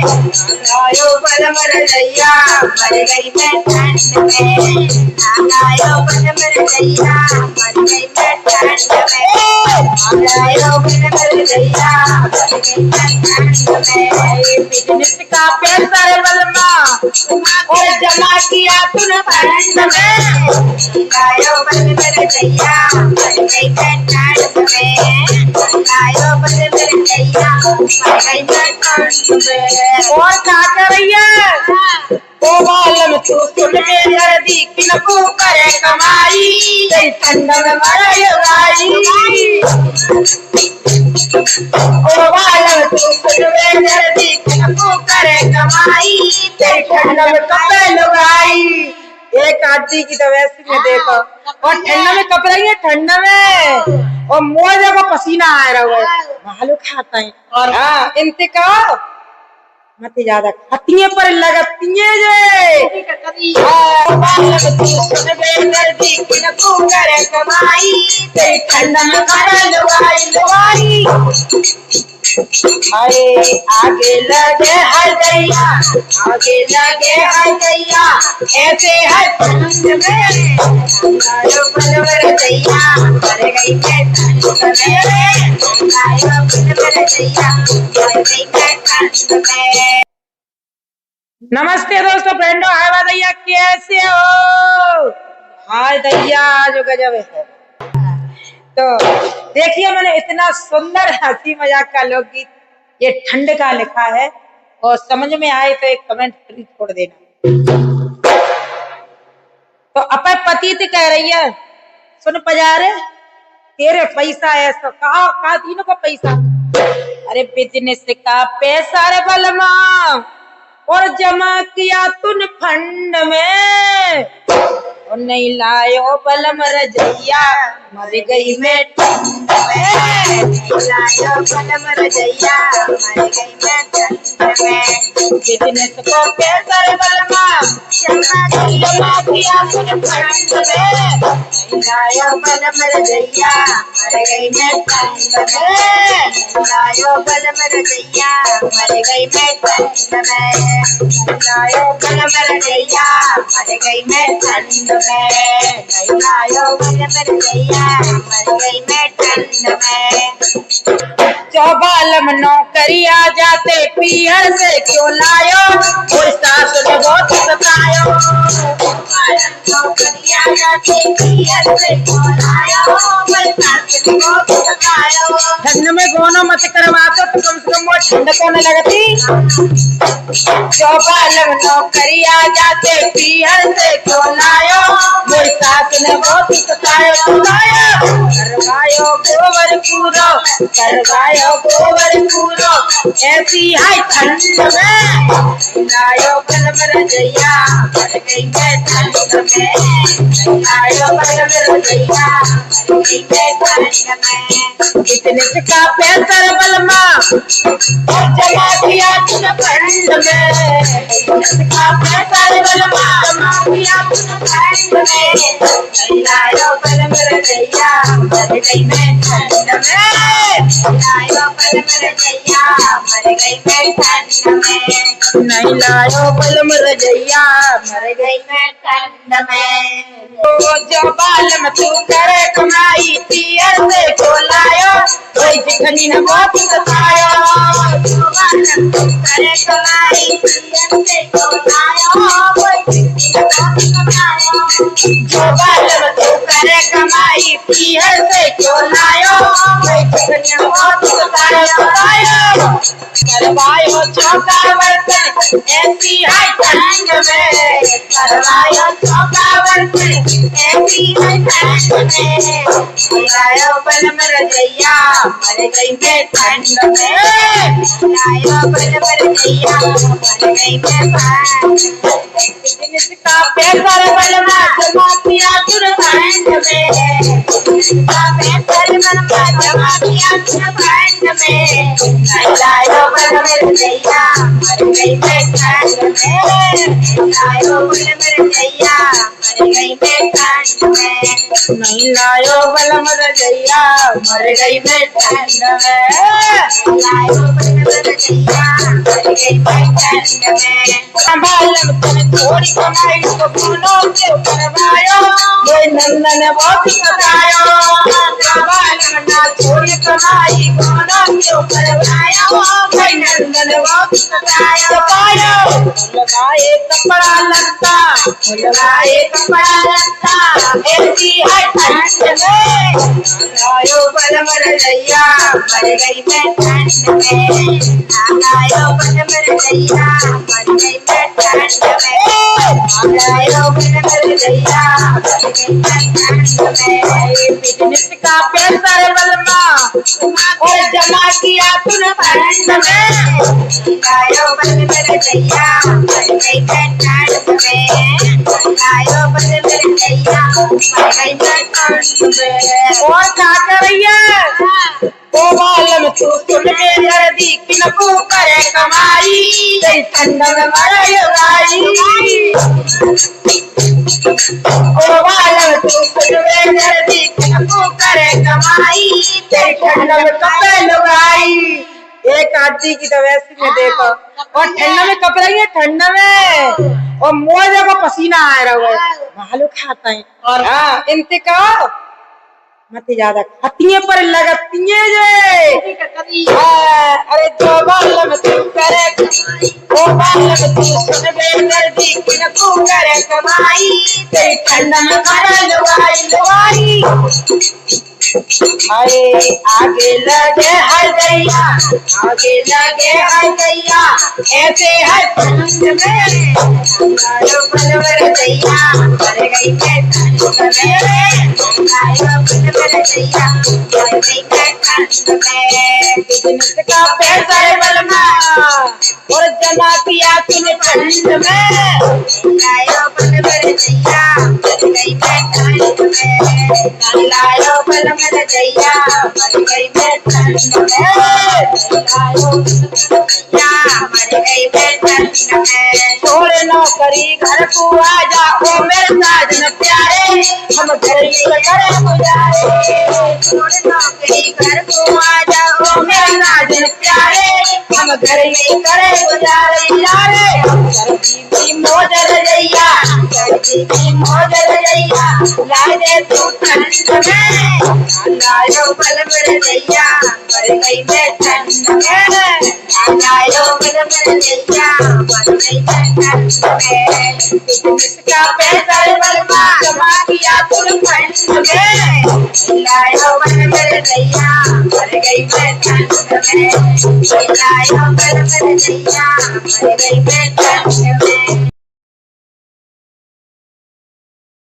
लायो बलम रजैया मर गई मैं ठंड में। लायो बलम रजैया मर गई मैं ठंड में। लायो बलम रजैया मर गई मैं ठंड में। बिजनेस का पैसा बलमा और जमा किया तूने फंड में। लायो बलम रजैया मर गई मैं ठंड में। लायो बलम रजैया मर गई मैं ठंड में। और क्या कर रही है ओ बालम तू सुन के जल्दी किनको करे कमाई तेरी ठंड में मरे भाई। ओ बालम तू सुन के जल्दी किनको करे कमाई तेरी ठंड में कपड़े लगाई। एक आदमी की तो वैसे में देखो और ठंड में कपड़े ही ठंड में और मोजे को पसीना आ रहा है भालू खाता है। और हाँ इंतकाल मत ज्यादा खतिये पर लगतिये जे करे कमाई तेरी ठंड में कपड़े लगाई। अरे आगे लगे है दैया आगे लगे है दैया ऐसे है ठंड में। लायो बलम रजैया मर गई मैं ठंड में। लायो बलम रजैया मर गई मैं ठंड में। नमस्ते दोस्तों फ्रेंडो हाय दैया कैसे हो। हाय दैया जो गजब है। तो देखिए मैंने इतना सुंदर हंसी मजाक का लोकगीत ये ठंड का लिखा है और समझ में आए तो एक कमेंट प्लीज छोड़ देना। तो अपन पति से कह रही है सुन पजारे तेरे पैसा ऐसा कहा तीनों का पैसा। अरे बिजनेस का पैसा रे बलमा और जमा किया तूने फंड में। और नहीं लायो बलम रजैया मर गई मैं ठंड में। लायो बलम रजैया मर गई मैं ठंड में। बिजनेस को पैसा रे बलमा जमा किया तूने फंड में। लायो बलम रजैया मर गई मैं ठंड में। लायो बलम रजैया मर गई मैं ठंड में। लायो बलम रजैया मर गई मैं ठंड में। लायो बलम रजैया मर गई मैं ठंड में। जो बालम नौकरिया जाते पीहर से क्यों लायो कोई सास ने बहुत सतायो। बालम नौकरिया जाते पीहर से क्यों लायो कोई सास ने बहुत सतायो। ठंड में गोनो मत करवा तो कम से कम वो ठंड को न लगती। जो बालम नौकरिया जाते पीहर से क्यों लायो कोई सास ने बहुत सतायो। करवायो गोबर पूरो करवायो गोबर पूरो ऐसी है ठंड में। लायो बलम रजैया मर गई मैं ठंड में। लायो बलम रजैया मर गई मैं ठंड में। बिजनेस का पैसा बलमा और जमा किया तूने फंड में। बिजनेस का पैसा बलमा जमा किया तूने फंड में। लायो बलम रजैया मर गई मैं ठंड में। लायो बलम रजैया मर गई मैं ठंड में। नहीं लायो बलम रजैया मर गई मैं ठंड में। जो बालम तू करे कमाई पीहर से क्यों लायो कोई जिखनी न बहुत सतायो। जो बालम तू करे कमाई पीहर से क्यों लायो कोई जिखनी न बहुत सतायो। जो बालम तू करे कमाई पीहर से क्यों लायो कोई जिखनी न बहुत सतायो। करवायो चौका बर्तन ऐसी है ठंड में। करवायो चौका बर्तन ऐसी है ठंड में। लायो बलम रजैया मर गई मैं ठंड में। लायो बलम रजैया मर गई मैं ठंड में। बिजनेस का पैसा बलमा जमा किया तूने ठंड में। बिजनेस का पैसा बलमा जमा किया तूने ठंड में। लायो बलम रजैया मर गई मैं ठंड में। लायो बलम रजैया मर गई मैं ठंड में। नहीं लायो बलम रजैया मर गई मैं ठंड में। लायो बलम रजैया मर गई मैं ठंड में। संभालम तन थोड़ी कमाई तो बोलो क्यों करवायो, ये नंदन बहुत सतायो। संभालम ना थोड़ी कमाई बोलो क्यों करवायो, ये नंदन बहुत सतायो। लगाए कपड़ा लगता, लगाए कपड़ा लगता, ऐसी है ठंड में। लायो बलम रजैया मर गई मैं ठंड में। लायो बलम रजैया मर गई मैं ठंड में। लायो बलम रजैया मर गई मैं ठंड में। बिजनेस का पैसा बलमा और जमा किया तूने ठंड में। लायो बलम रजैया मर गई मैं ठंड में। लायो बलम रजैया मर गई मैं ठंड में। और क्या कर रही है ओ बालम तू सुन के दर्दी किनको करे कमाई, तेरी ठंड में मर गाई। ओ बालम तू सुन के दर्दी किनको करे कमाई, तेरी ठंड में कपड़े लुगाई। एक आदमी की तो वैसे में देखो और ठंड में कपड़े ही ठंड में और मोजे को पसीना आ रहा है भालू खाता है। और हाँ इंतकाल मत ज्यादा खतिये पर लगतिये जे। अरे जो बालम तू करे ओ बालम तू सुन बे दर्दी किनको करे कमाई, तेरी ठंड में मर लुगाई लुगाई। अरे आगे लगे हर दैया, आगे लगे हर दैया, ऐसे हर ठंड में। लायो बलम रजैया मर गई मैं ठंड में। लायो बलम रजैया मर गई मैं ठंड में। बिजनेस का पैसा बलमा और जमा किया तूने ठंड में। लायो बलम रजैया मर गई मैं ठंड में। लायो बलम रजैया मर गई मैं ठंड में। लायो रजैया मर गई मैं ठंड में। छोड़ नौकरी घर को आजा ओ मेरे साजन प्यारे, हम घर में करे गुजारे। छोड़ नौकरी घर को आजा ओ मेरे साजन प्यारे, हम घर में करे गुजारे। यारे सर्दी की मौज रजैया, सर्दी की मौज रजैया, ला दे तू ठंड में। लायो बलम रजैया मर गई मैं ठंड में। लायो बलम रजैया मर गई मैं ठंड में। बिजनेस का पैसा बलमा जमा किया तूने ठंड में। लायो बलम रजैया मर गई मैं ठंड में। लायो बलम रजैया मर गई मैं ठंड में।